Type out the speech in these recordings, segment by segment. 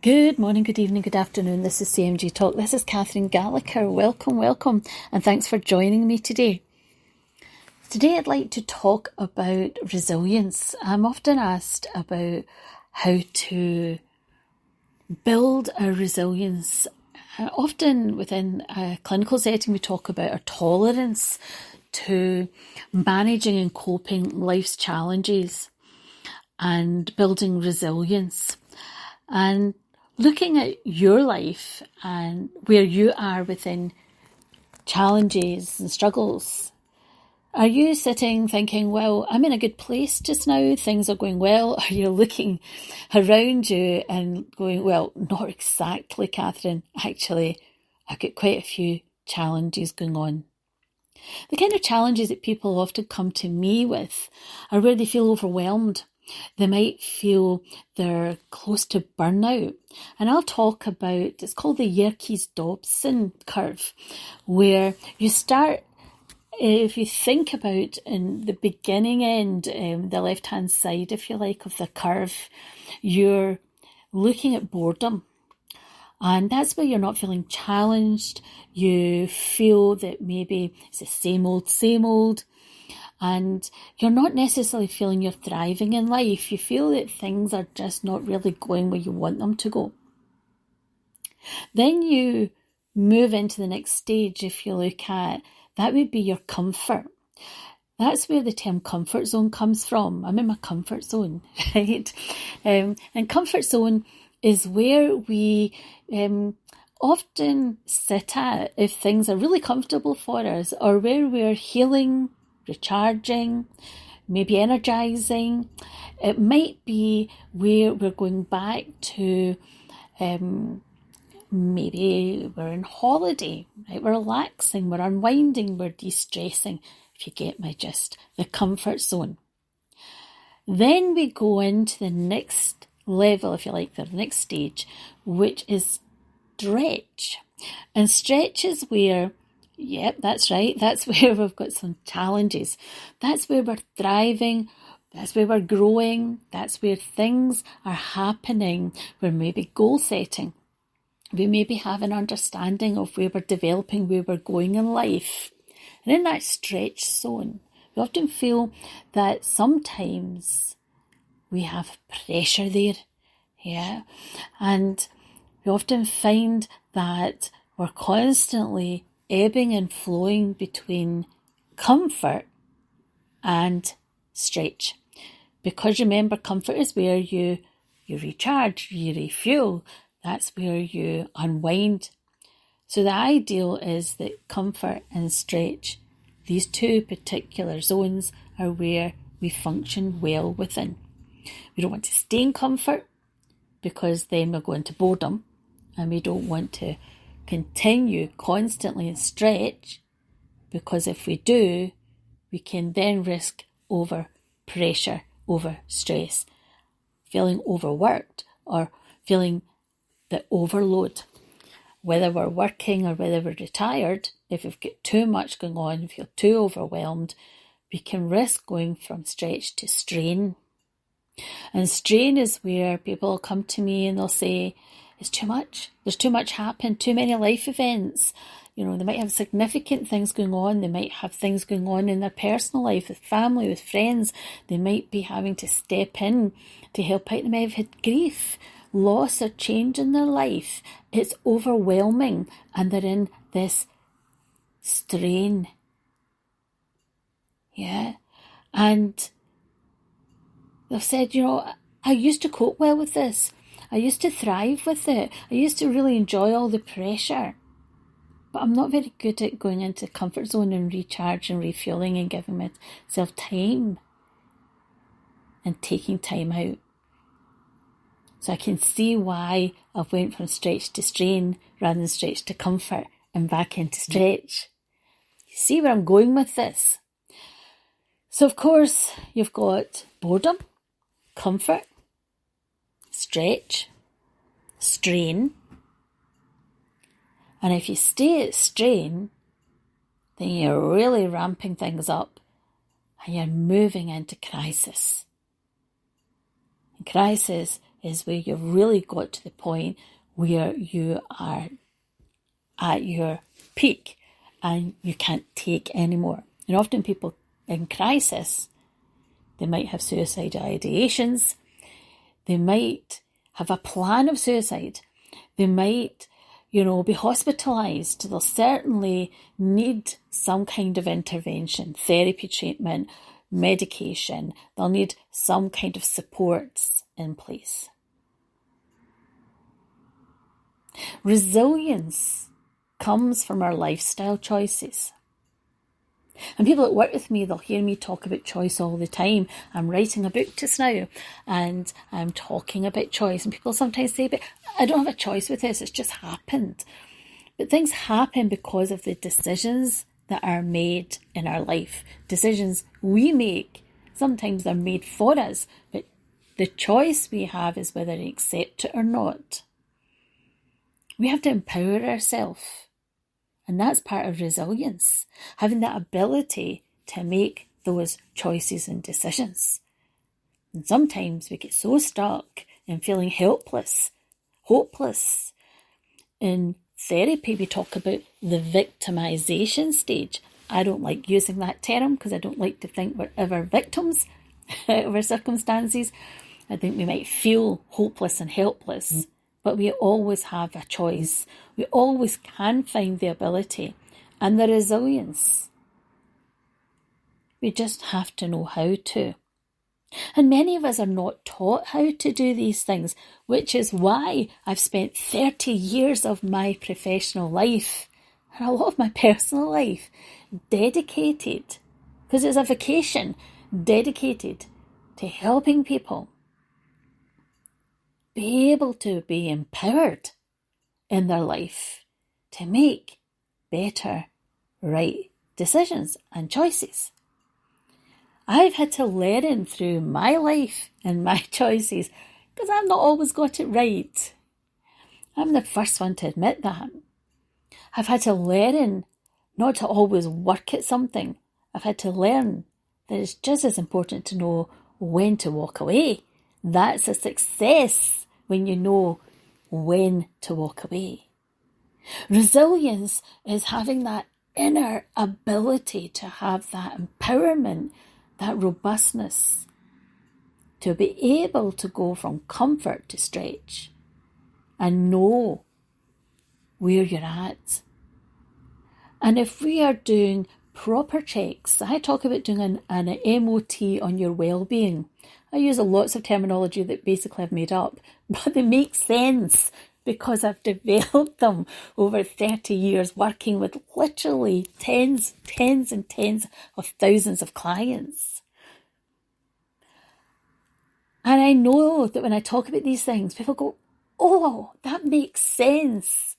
Good morning, good evening, good afternoon. This is CMG Talk. This is Catherine Gallagher. Welcome, and thanks for joining me today. Today I'd like to talk about resilience. I'm often asked about how to build our resilience. Often within a clinical setting we talk about our tolerance to managing and coping life's challenges and building resilience. And looking at your life and where you are within challenges and struggles, are you sitting thinking, well, I'm in a good place just now, things are going well? Are you looking around you and going, well, not exactly, Catherine. Actually, I've got quite a few challenges going on. The kind of challenges that people often come to me with are where they feel overwhelmed. They might feel they're close to burnout. And I'll talk about, it's called the Yerkes-Dodson curve, where you start, if you think about in the beginning end, the left-hand side, if you like, of the curve, you're looking at boredom. And that's where you're not feeling challenged. You feel that maybe it's the same old. And you're not necessarily feeling you're thriving in life. You feel that things are just not really going where you want them to go. Then you move into the next stage, if you look at, that would be your comfort. That's where the term comfort zone comes from. I'm in my comfort zone, right? And comfort zone is where we often sit at if things are really comfortable for us, or where we're healing, recharging, maybe energizing. It might be where we're going back to maybe we're on holiday, right? We're relaxing, we're unwinding, we're de-stressing, if you get my gist, the comfort zone. Then we go into the next level, if you like, the next stage, which is stretch. And stretch is where, yep, that's right. That's where we've got some challenges. That's where we're thriving. That's where we're growing. That's where things are happening. We're maybe goal setting. We maybe have an understanding of where we're developing, where we're going in life. And in that stretch zone, we often feel that sometimes we have pressure there. Yeah. And we often find that we're constantly ebbing and flowing between comfort and stretch. Because remember, comfort is where you recharge, you refuel. That's where you unwind. So the ideal is that comfort and stretch, these two particular zones, are where we function well within. We don't want to stay in comfort because then we'll go into boredom, and we don't want to continue constantly in stretch, because if we do, we can then risk over pressure, over stress, feeling overworked or feeling the overload. Whether we're working or whether we're retired, if we've got too much going on, we feel too overwhelmed, we can risk going from stretch to strain. And strain is where people come to me and they'll say, it's too much. There's too much happening, too many life events. You know, they might have significant things going on. They might have things going on in their personal life, with family, with friends. They might be having to step in to help out. They might have had grief, loss or change in their life. It's overwhelming and they're in this strain. Yeah. And they've said, you know, I used to cope well with this. I used to thrive with it. I used to really enjoy all the pressure. But I'm not very good at going into comfort zone and recharge and refueling and giving myself time and taking time out. So I can see why I've went from stretch to strain rather than stretch to comfort and back into stretch. You see where I'm going with this? So of course you've got boredom, comfort, stretch, strain. And if you stay at strain, then you're really ramping things up and you're moving into crisis. And crisis is where you've really got to the point where you are at your peak and you can't take any more. And often people in crisis, they might have suicidal ideations, they might have a plan of suicide, they might, be hospitalised. They'll certainly need some kind of intervention, therapy, treatment, medication. They'll need some kind of supports in place. Resilience comes from our lifestyle choices. And people that work with me, they'll hear me talk about choice all the time. I'm writing a book just now and I'm talking about choice. And people sometimes say, but I don't have a choice with this, it's just happened. But things happen because of the decisions that are made in our life. Decisions we make, sometimes they're made for us, but the choice we have is whether to accept it or not. We have to empower ourselves. And that's part of resilience, having that ability to make those choices and decisions. And sometimes we get so stuck in feeling helpless, hopeless. In therapy, we talk about the victimization stage. I don't like using that term because I don't like to think we're ever victims of our circumstances. I think we might feel hopeless and helpless. But we always have a choice. We always can find the ability and the resilience. We just have to know how to. And many of us are not taught how to do these things, which is why I've spent 30 years of my professional life and a lot of my personal life dedicated, because it's a vocation, dedicated to helping people be able to be empowered in their life to make better, right decisions and choices. I've had to learn through my life and my choices because I've not always got it right. I'm the first one to admit that. I've had to learn not to always work at something. I've had to learn that it's just as important to know when to walk away. That's a success when you know when to walk away. Resilience is having that inner ability to have that empowerment, that robustness, to be able to go from comfort to stretch and know where you're at. And if we are doing proper checks, I talk about doing an MOT on your well-being. I use lots of terminology that basically I've made up, but they make sense because I've developed them over 30 years working with literally tens and tens of thousands of clients. And I know that when I talk about these things, people go, oh, that makes sense.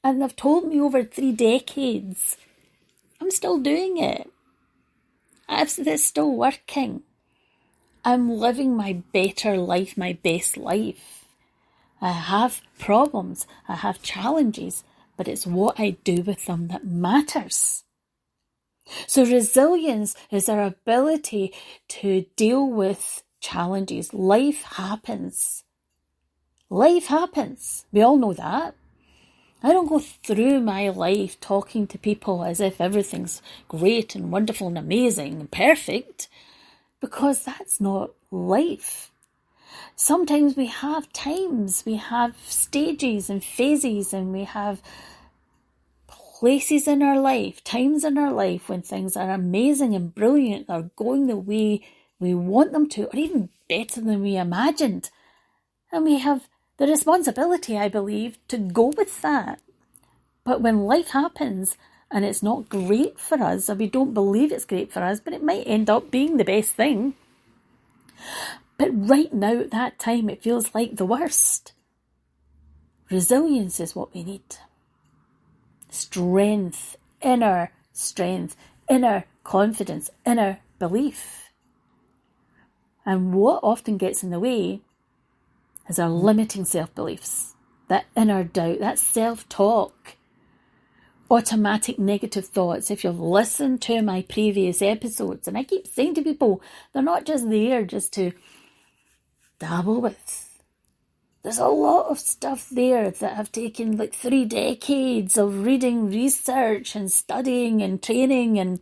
And they've told me over 3 decades. I'm still doing it. It's still working. I'm living my better life, my best life. I have problems, I have challenges, but it's what I do with them that matters. So resilience is our ability to deal with challenges. Life happens. Life happens. We all know that. I don't go through my life talking to people as if everything's great and wonderful and amazing and perfect, because that's not life. Sometimes we have times, we have stages and phases, and we have places in our life, times in our life when things are amazing and brilliant, are going the way we want them to, or even better than we imagined. And we have the responsibility, I believe, to go with that. But when life happens and it's not great for us, or we don't believe it's great for us, but it might end up being the best thing. But right now, at that time, it feels like the worst. Resilience is what we need. Strength, inner confidence, inner belief. And what often gets in the way is our limiting self-beliefs, that inner doubt, that self-talk, automatic negative thoughts. If you've listened to my previous episodes, and I keep saying to people, they're not just there just to dabble with. There's a lot of stuff there that have taken like 3 decades of reading, research and studying and training, and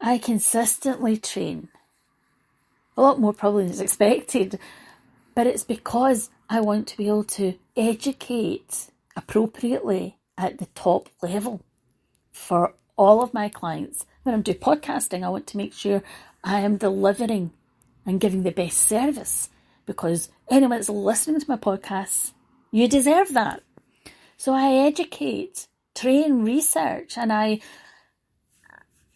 I consistently train. A lot more probably than is expected, but it's because I want to be able to educate appropriately at the top level for all of my clients. When I'm doing podcasting, I want to make sure I am delivering and giving the best service, because anyone that's listening to my podcasts, you deserve that. So I educate, train, research, and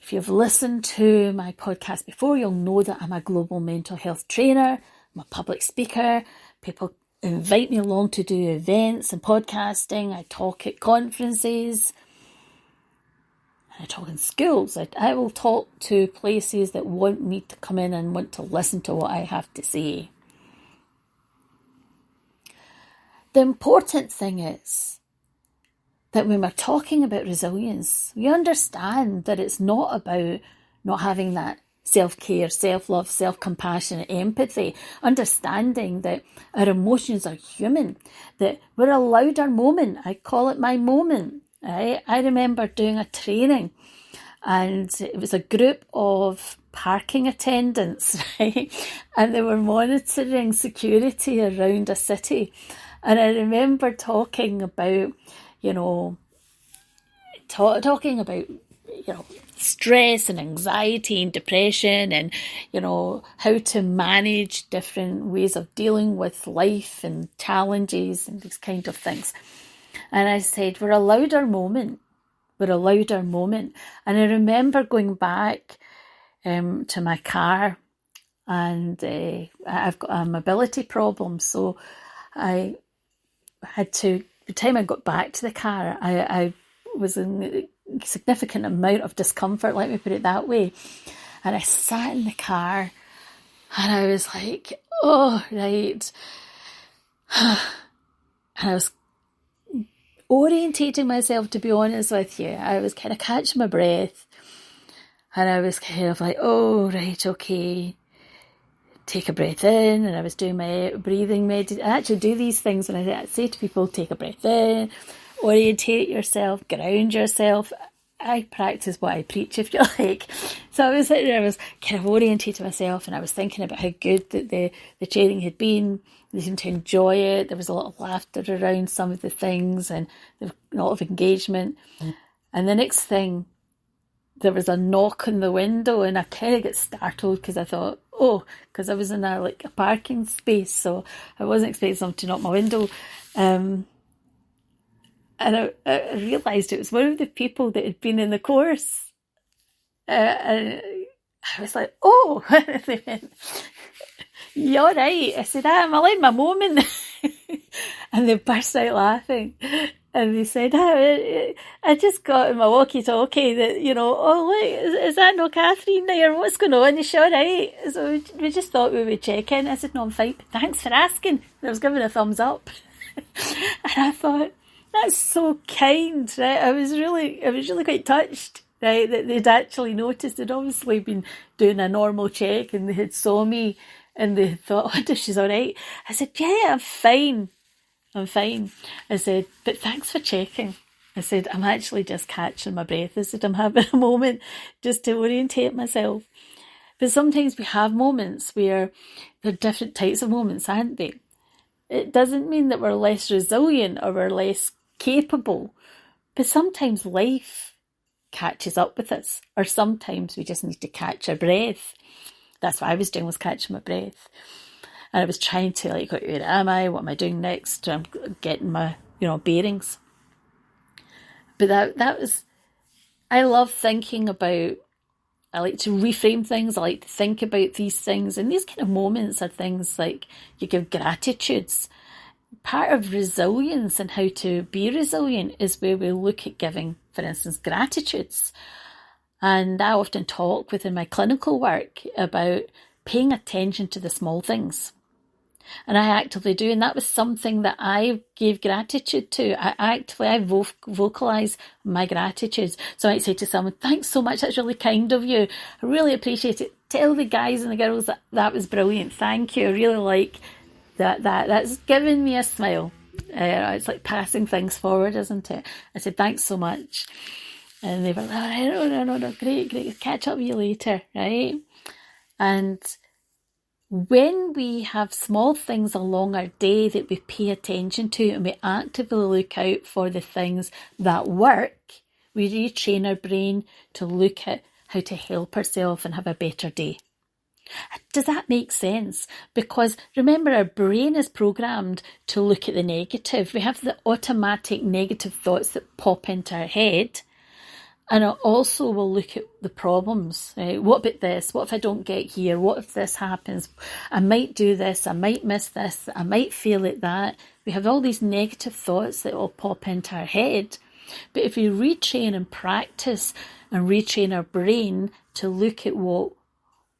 if you've listened to my podcast before, you'll know that I'm a global mental health trainer. I'm a public speaker. People invite me along to do events and podcasting. I talk at conferences. I talk in schools. I will talk to places that want me to come in and want to listen to what I have to say. The important thing is that when we're talking about resilience, we understand that it's not about not having that self-care, self-love, self-compassion, empathy, understanding that our emotions are human, that we're allowed our moment. I call it my moment. Right? I remember doing a training, and it was a group of parking attendants, right? And they were monitoring security around a city. And I remember talking about, stress and anxiety and depression, and, how to manage different ways of dealing with life and challenges and these kind of things. And I said, we're allowed our moment. We're allowed our moment. And I remember going back to my car, and I've got a mobility problem. So I had to, the time I got back to the car, I was in a significant amount of discomfort, let me put it that way. And I sat in the car and I was like, oh, right. And I was orientating myself, to be honest with you. I was kind of catching my breath, and I was kind of like, oh, right, okay, take a breath in. And I was doing my breathing meditation. I actually do these things, and I say to people, take a breath in, orientate yourself, ground yourself. I practice what I preach, if you like. So I was sitting there, I was kind of orientating myself, and I was thinking about how good that the training had been. They seemed to enjoy it. There was a lot of laughter around some of the things, and there was a lot of engagement. And the next thing, there was a knock on the window, and I kind of got startled because I thought, because I was in a parking space, so I wasn't expecting someone to knock my window. And I realised it was one of the people that had been in the course. And I was like, oh, they went, you all right? I said, I'm allowed my moment. And they burst out laughing. And they said, I just got in my walkie-talkie that, oh, look, is that no Catherine there? What's going on? Is she all right? So we just thought we would check in. I said, no, I'm fine. Thanks for asking. And I was giving a thumbs up. And I thought, that's so kind, right? I was really quite touched, right, that they'd actually noticed. They'd obviously been doing a normal check, and they had saw me, and they thought, I wonder if she's all right. I said, yeah, I'm fine. I said, but thanks for checking. I said, I'm actually just catching my breath. I said, I'm having a moment just to orientate myself. But sometimes we have moments where there are different types of moments, aren't they? It doesn't mean that we're less resilient or we're less capable, but sometimes life catches up with us, or sometimes we just need to catch our breath. That's what I was doing, was catching my breath. And I was trying to where am I? What am I doing next? I'm getting my, bearings. But that was, I love thinking about, I like to reframe things. I like to think about these things. And these kind of moments are things like you give gratitudes. Part of resilience and how to be resilient is where we look at giving, for instance, gratitudes. And I often talk within my clinical work about paying attention to the small things. And I actively do. And that was something that I gave gratitude to. I vocalise my gratitude. So I might say to someone, thanks so much. That's really kind of you. I really appreciate it. Tell the guys and the girls that was brilliant. Thank you. I really like That's given me a smile. It's like passing things forward, isn't it? I said, thanks so much. And they were like, oh, no, great, catch up with you later, right? And when we have small things along our day that we pay attention to and we actively look out for the things that work, we retrain our brain to look at how to help ourselves and have a better day. Does that make sense? Because remember, our brain is programmed to look at the negative. We have the automatic negative thoughts that pop into our head. And it also will look at the problems. Right? What about this? What if I don't get here? What if this happens? I might do this. I might miss this. I might feel like that. We have all these negative thoughts that will pop into our head. But if we retrain and practice and retrain our brain to look at what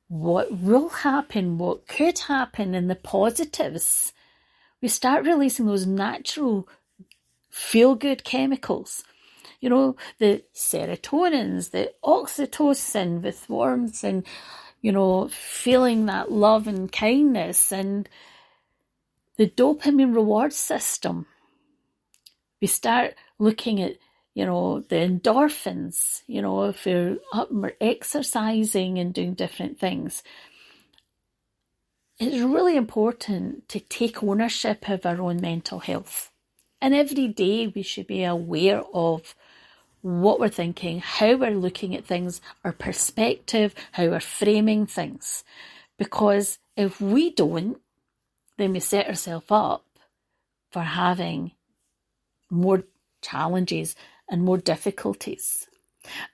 will happen, what could happen, and the positives, we start releasing those natural feel-good chemicals. You know, the serotonins, the oxytocin with warmth and, you know, feeling that love and kindness, and the dopamine reward system. We start looking at, you know, the endorphins, you know, if we're up and we're exercising and doing different things. It's really important to take ownership of our own mental health. And every day we should be aware of what we're thinking, how we're looking at things, our perspective, how we're framing things. Because if we don't, then we set ourselves up for having more challenges and more difficulties.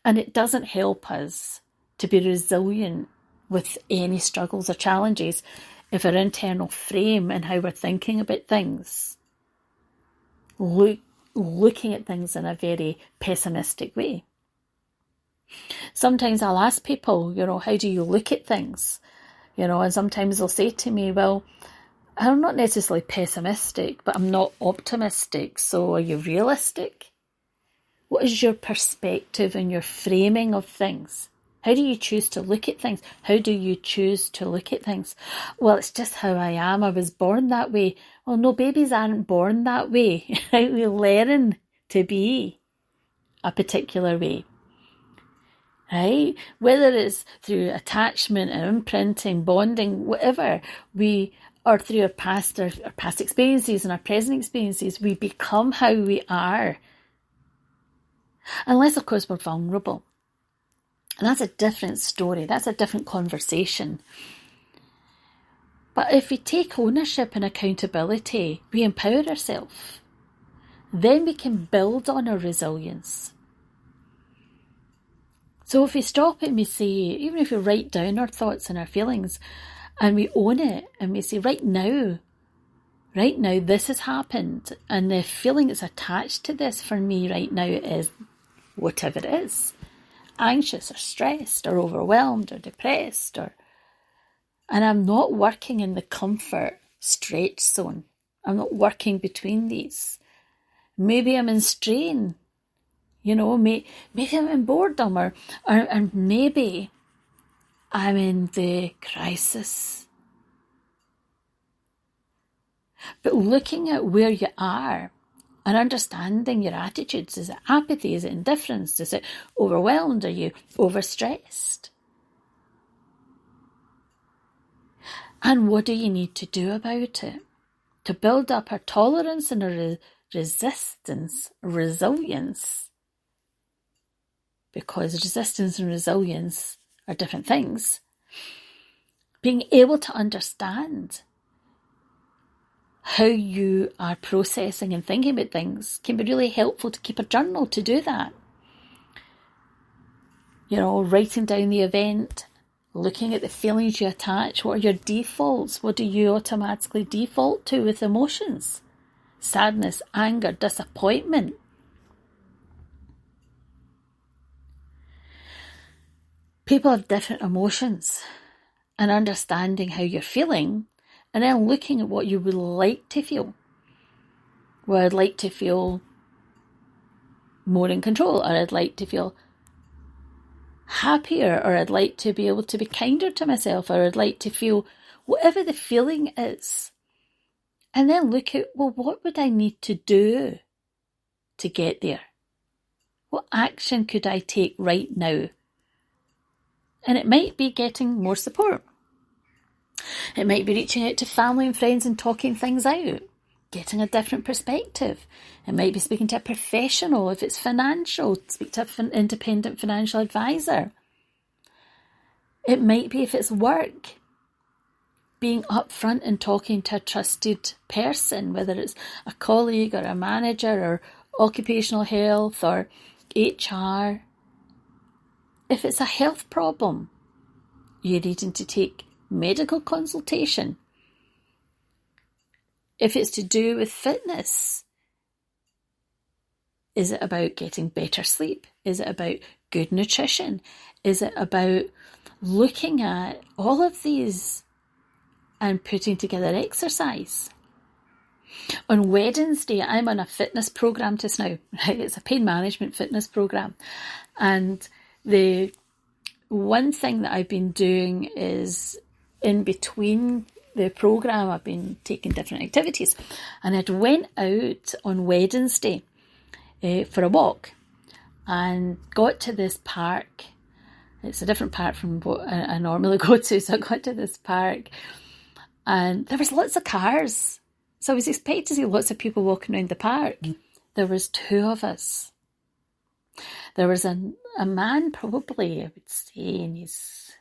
And it doesn't help us to be resilient with any struggles or challenges if our internal frame and how we're thinking about things looking at things in a very pessimistic way. Sometimes I'll ask people, you know, how do you look at things? You know, and sometimes they'll say to me, well, I'm not necessarily pessimistic, but I'm not optimistic. So are you realistic? What is your perspective and your framing of things? How do you choose to look at things? How do you choose to look at things? Well, it's just how I am. I was born that way. Well, no, babies aren't born that way. Right? We learn to be a particular way. Right? Whether it's through attachment, imprinting, bonding, whatever, or through our past experiences and our present experiences, we become how we are. Unless, of course, we're vulnerable. And that's a different story. That's a different conversation. But if we take ownership and accountability, we empower ourselves. Then we can build on our resilience. So if we stop and we say, even if we write down our thoughts and our feelings, and we own it, and we say, right now, this has happened, and the feeling that's attached to this for me right now is whatever it is. Anxious or stressed or overwhelmed or depressed, and I'm not working in the comfort stretch zone. I'm not working between these. Maybe I'm in strain, you know, maybe I'm in boredom or maybe I'm in the crisis. But looking at where you are and understanding your attitudes. Is it apathy? Is it indifference? Is it overwhelmed? Are you overstressed? And what do you need to do about it? To build up our tolerance and our resilience. Because resistance and resilience are different things. Being able to understand how you are processing and thinking about things can be really helpful. To keep a journal to do that. You know, writing down the event, looking at the feelings you attach. What are your defaults? What do you automatically default to with emotions? Sadness, anger, disappointment. People have different emotions, and understanding how you're feeling, and then looking at what you would like to feel. Well, I'd like to feel more in control, or I'd like to feel happier, or I'd like to be able to be kinder to myself, or I'd like to feel whatever the feeling is. And then look at, well, what would I need to do to get there? What action could I take right now? And it might be getting more support. It might be reaching out to family and friends and talking things out, getting a different perspective. It might be speaking to a professional. If it's financial, speak to an independent financial advisor. It might be, if it's work, being upfront and talking to a trusted person, whether it's a colleague or a manager or occupational health or HR. If it's a health problem, you're needing to take medical consultation. If it's to do with fitness, is it about getting better sleep? Is it about good nutrition? Is it about looking at all of these and putting together exercise? On Wednesday, I'm on a fitness program just now. Right? It's a pain management fitness program. And the one thing that I've been doing is, in between the program, I've been taking different activities. And I'd went out on Wednesday for a walk and got to this park. It's a different park from what I normally go to. So I got to this park and there was lots of cars. So I was expecting to see lots of people walking around the park. There was 2 of us. There was a man, probably, I would say, in his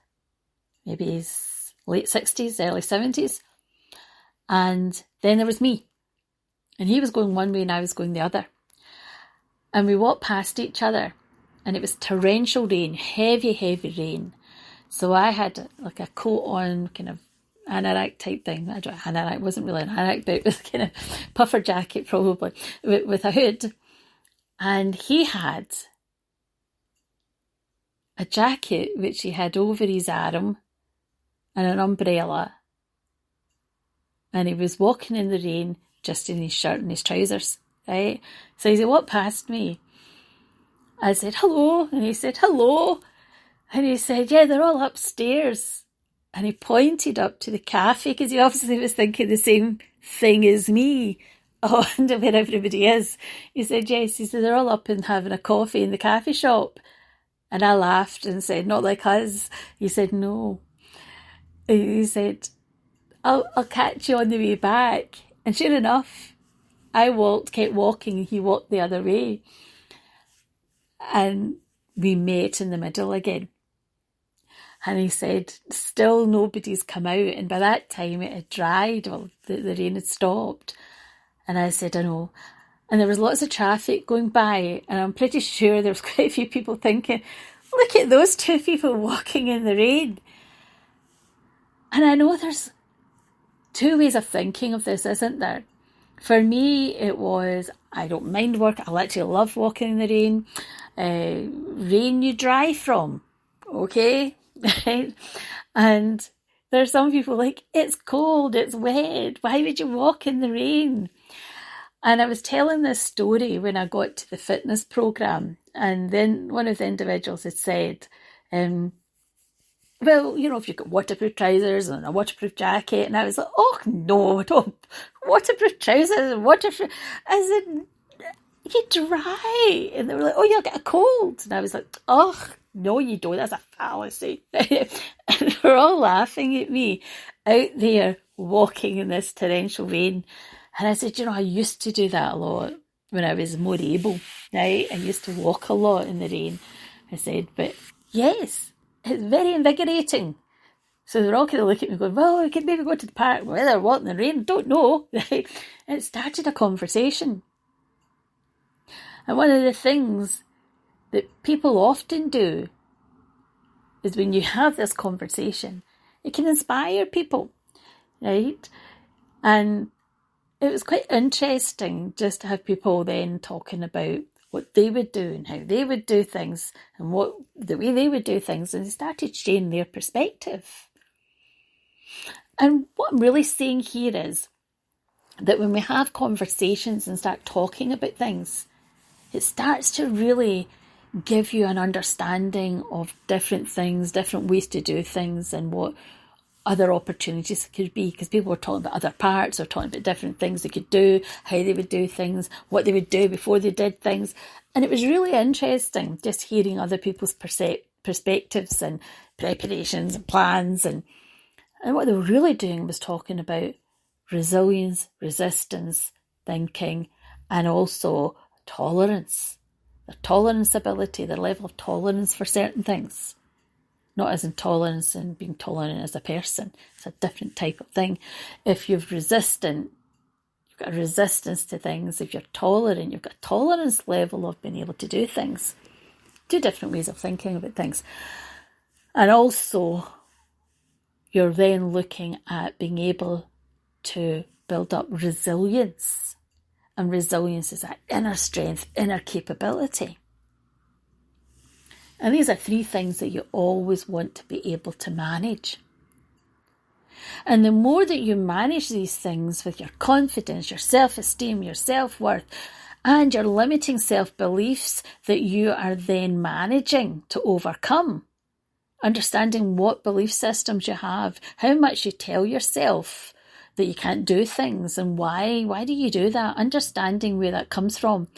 late 60s, early 70s. And then there was me. And he was going one way and I was going the other. And we walked past each other. And it was torrential rain, heavy, heavy rain. So I had like a coat on, kind of anorak type thing. I don't know, anorak wasn't really an anorak, but it was kind of puffer jacket probably, with a hood. And he had a jacket which he had over his arm and an umbrella. And he was walking in the rain just in his shirt and his trousers, right? So as he walked past me, I said, hello. And he said, hello. And he said, yeah, they're all upstairs. And he pointed up to the cafe because he obviously was thinking the same thing as me. Oh, I wonder where everybody is. He said, yes. He said, they're all up and having a coffee in the cafe shop. And I laughed and said, not like us. He said, no. He said, I'll catch you on the way back. And sure enough, I kept walking, and he walked the other way. And we met in the middle again. And he said, still nobody's come out. And by that time it had dried. Well, the rain had stopped. And I said, I know. And there was lots of traffic going by. And I'm pretty sure there was quite a few people thinking, look at those 2 people walking in the rain. And I know there's 2 ways of thinking of this, isn't there? For me, it was, I don't mind work. I actually love walking in the rain. Rain you dry from. Okay? And there's some people like, it's cold, it's wet. Why would you walk in the rain? And I was telling this story when I got to the fitness program. And then one of the individuals had said, well, you know, if you've got waterproof trousers and a waterproof jacket. And I was like, oh, no, don't. Waterproof trousers and waterproof. I said, you dry. And they were like, oh, you'll get a cold. And I was like, oh, no, you don't. That's a fallacy. And we're all laughing at me out there walking in this torrential rain. And I said, you know, I used to do that a lot when I was more able, right? I used to walk a lot in the rain. I said, but yes, it's very invigorating. So they're all kind of looking at me going, well, we could maybe go to the park, whether or what in the rain, don't know. Right? And it started a conversation. And one of the things that people often do is when you have this conversation, it can inspire people, right? And it was quite interesting just to have people then talking about what they would do and how they would do things and what the way they would do things, and they started sharing their perspective. And what I'm really saying here is that when we have conversations and start talking about things, it starts to really give you an understanding of different things, different ways to do things, and what other opportunities could be, because people were talking about other parts, or talking about different things they could do, how they would do things, what they would do before they did things. And it was really interesting just hearing other people's perspectives and preparations and plans. And what they were really doing was talking about resilience, resistance, thinking, and also tolerance. Their tolerance ability, their level of tolerance for certain things. Not as intolerance and being tolerant as a person. It's a different type of thing. If you're resistant, you've got a resistance to things. If you're tolerant, you've got a tolerance level of being able to do things. Two different ways of thinking about things. And also, you're then looking at being able to build up resilience. And resilience is that inner strength, inner capability. And these are three things that you always want to be able to manage. And the more that you manage these things with your confidence, your self-esteem, your self-worth, and your limiting self-beliefs that you are then managing to overcome, understanding what belief systems you have, how much you tell yourself that you can't do things and why do you do that, understanding where that comes from.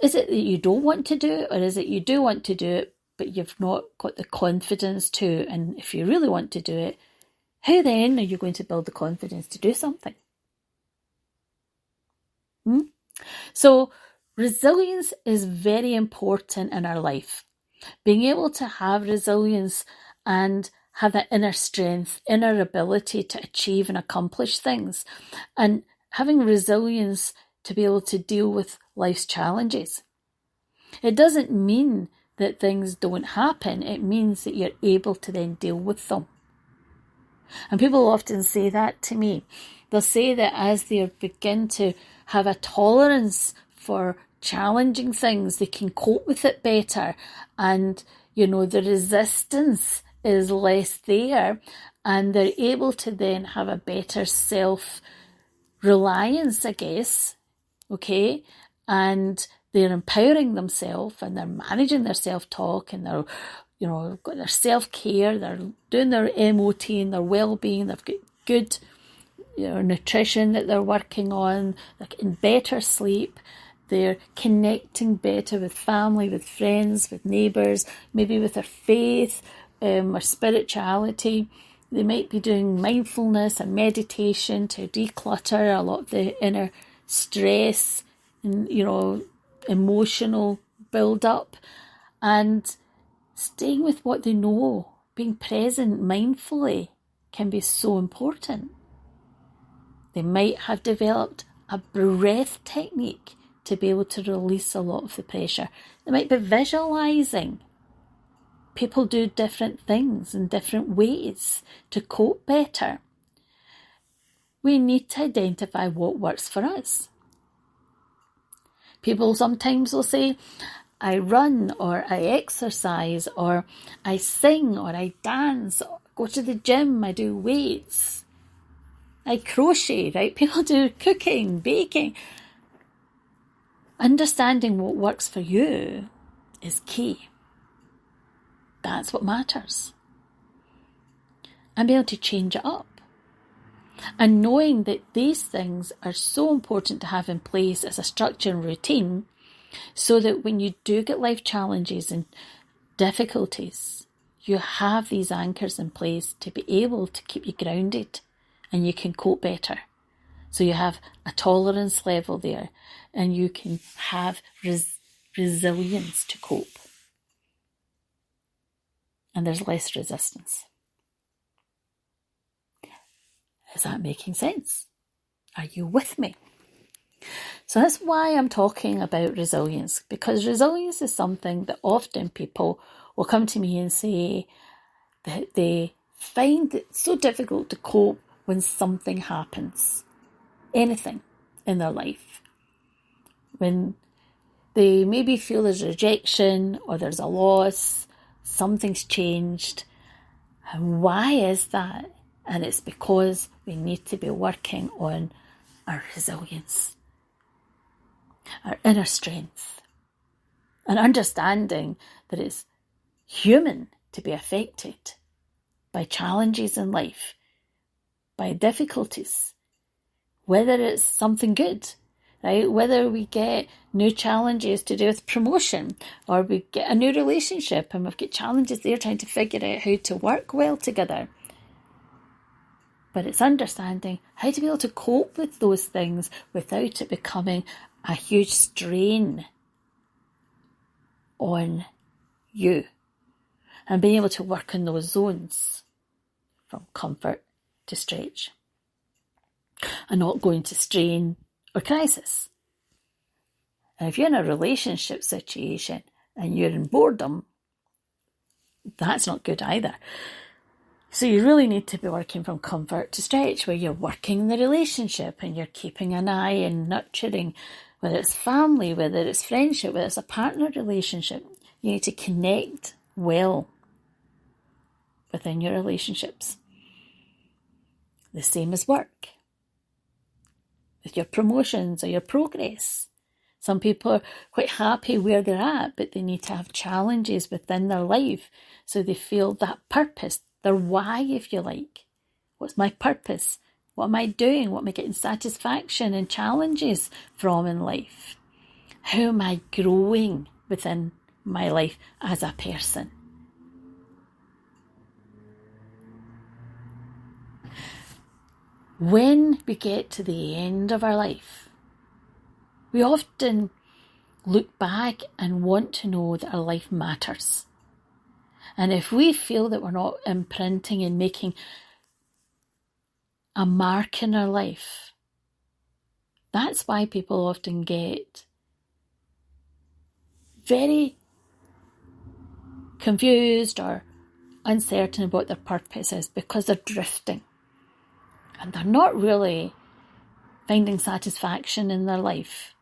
Is it that you don't want to do it, or is it you do want to do it, but you've not got the confidence to? And if you really want to do it, how then are you going to build the confidence to do something? So resilience is very important in our life. Being able to have resilience and have that inner strength, inner ability to achieve and accomplish things, and having resilience to be able to deal with life's challenges. It doesn't mean that things don't happen. It means that you're able to then deal with them. And people often say that to me. They'll say that as they begin to have a tolerance for challenging things, they can cope with it better. And, the resistance is less there. And they're able to then have a better self-reliance, I guess. Okay? And they're empowering themselves, and they're managing their self-talk, and they're, got their self-care, they're doing their MOT and their well-being, they've got good, nutrition that they're working on, they're getting better sleep, they're connecting better with family, with friends, with neighbours, maybe with their faith or spirituality. They might be doing mindfulness and meditation to declutter a lot of the inner stress and, emotional build-up, and staying with what they know, being present mindfully, can be so important. They might have developed a breath technique to be able to release a lot of the pressure. They might be visualising. People do different things in different ways to cope better. We need to identify what works for us. People sometimes will say, I run, or I exercise, or I sing, or I dance, or go to the gym, I do weights, I crochet, right? People do cooking, baking. Understanding what works for you is key. That's what matters. And be able to change it up. And knowing that these things are so important to have in place as a structure and routine, so that when you do get life challenges and difficulties, you have these anchors in place to be able to keep you grounded, and you can cope better. So you have a tolerance level there, and you can have resilience to cope. And there's less resistance. Is that making sense? Are you with me? So that's why I'm talking about resilience, because resilience is something that often people will come to me and say that they find it so difficult to cope when something happens, anything in their life. When they maybe feel there's rejection or there's a loss, something's changed. And why is that? And it's because we need to be working on our resilience, our inner strength, and understanding that it's human to be affected by challenges in life. by difficulties, whether it's something good, right? Whether we get new challenges to do with promotion, or we get a new relationship and we've got challenges there trying to figure out how to work well together. But it's understanding how to be able to cope with those things without it becoming a huge strain on you. And being able to work in those zones from comfort to stretch. And not going to strain or crisis. And if you're in a relationship situation and you're in boredom, that's not good either. So you really need to be working from comfort to stretch, where you're working the relationship and you're keeping an eye and nurturing, whether it's family, whether it's friendship, whether it's a partner relationship. You need to connect well within your relationships. The same as work. With your promotions or your progress. Some people are quite happy where they're at, but they need to have challenges within their life so they feel that purpose, their why, if you like. What's my purpose? What am I doing? What am I getting satisfaction and challenges from in life? How am I growing within my life as a person? When we get to the end of our life, we often look back and want to know that our life matters. And if we feel that we're not imprinting and making a mark in our life, that's why people often get very confused or uncertain about their purpose is, because they're drifting. And they're not really finding satisfaction in their life.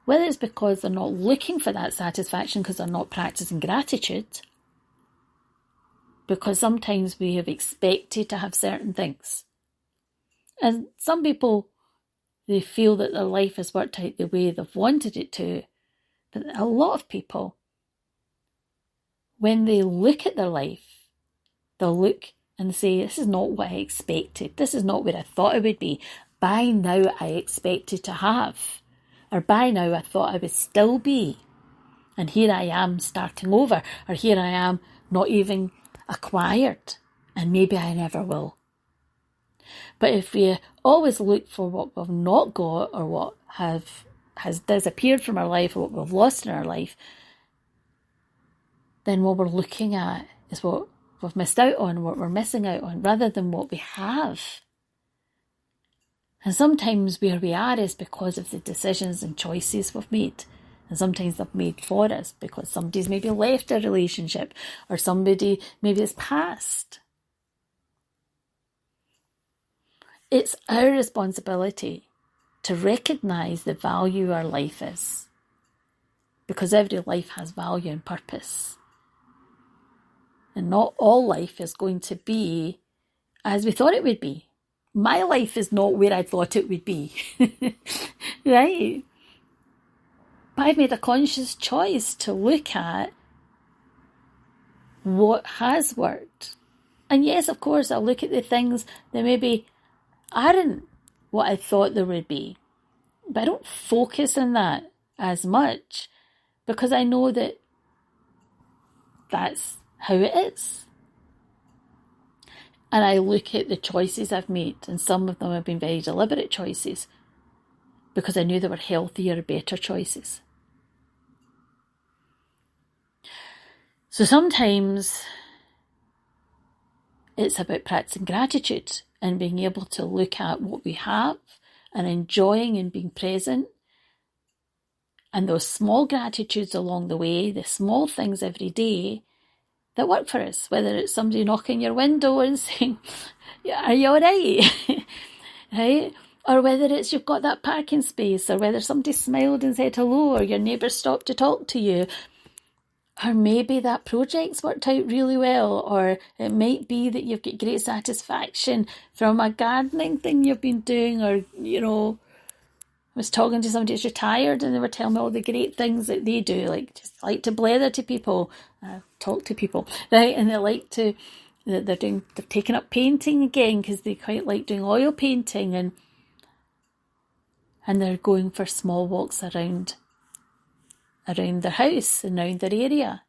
Whether it's because they're not looking for that satisfaction because they're not practicing gratitude. Because sometimes we have expected to have certain things. And some people, they feel that their life has worked out the way they've wanted it to. But a lot of people, when they look at their life, they'll look and say, this is not what I expected. This is not where I thought it would be. By now I expected to have. Or by now I thought I would still be. And here I am starting over. Or here I am not even acquired. And maybe I never will. But if we always look for what we've not got, or what has disappeared from our life, or what we've lost in our life, then what we're looking at is what we've missed out on, what we're missing out on, rather than what we have. And sometimes where we are is because of the decisions and choices we've made. And sometimes they've made for us because somebody's maybe left a relationship, or somebody maybe has passed. It's our responsibility to recognise the value our life is. Because every life has value and purpose. And not all life is going to be as we thought it would be. My life is not where I thought it would be. Right? But I've made a conscious choice to look at what has worked. And yes, of course, I'll look at the things that maybe aren't what I thought they would be. But I don't focus on that as much, because I know that that's how it is. And I look at the choices I've made, and some of them have been very deliberate choices, because I knew they were healthier, better choices. So sometimes it's about practicing gratitude and being able to look at what we have and enjoying and being present. And those small gratitudes along the way, the small things every day that work for us, whether it's somebody knocking your window and saying, are you all right? Right? Or whether it's you've got that parking space, or whether somebody smiled and said hello, or your neighbour stopped to talk to you. Or maybe that project's worked out really well, or it might be that you've got great satisfaction from a gardening thing you've been doing, or, I was talking to somebody who's retired and they were telling me all the great things that they do, like just like to blether to people, talk to people, right? And they that they're taking up painting again because they quite like doing oil painting, and they're going for small walks around their house and around their area.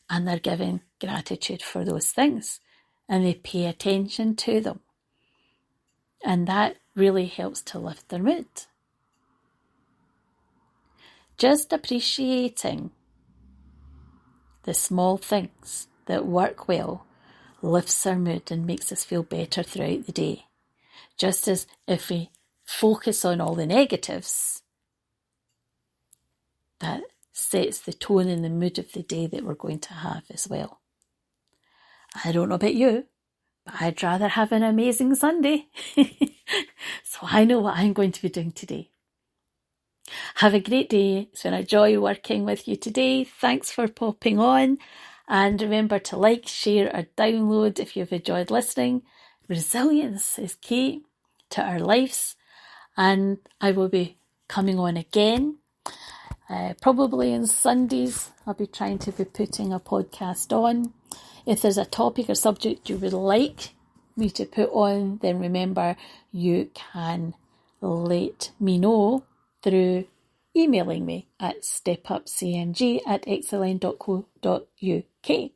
And they're giving gratitude for those things, and they pay attention to them. And that really helps to lift their mood. Just appreciating the small things that work well lifts our mood and makes us feel better throughout the day. Just as if we focus on all the negatives, that sets the tone and the mood of the day that we're going to have as well. I don't know about you, but I'd rather have an amazing Sunday. So I know what I'm going to be doing today. Have a great day. It's been a joy working with you today. Thanks for popping on. And remember to like, share or download if you've enjoyed listening. Resilience is key to our lives. And I will be coming on again. Probably on Sundays. I'll be trying to be putting a podcast on. If there's a topic or subject you would like me to put on, then remember you can let me know through emailing me at stepupcmg@xln.co.uk,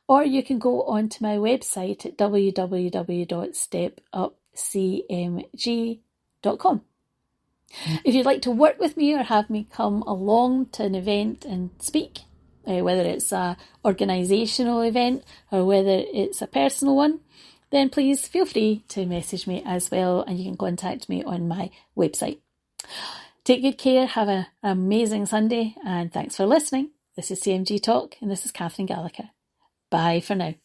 or you can go onto my website at www.stepupcmg.com. If you'd like to work with me or have me come along to an event and speak, whether it's an organisational event or whether it's a personal one, then please feel free to message me as well, and you can contact me on my website. Take good care, have an amazing Sunday, and thanks for listening. This is CMG Talk, and this is Catherine Gallagher. Bye for now.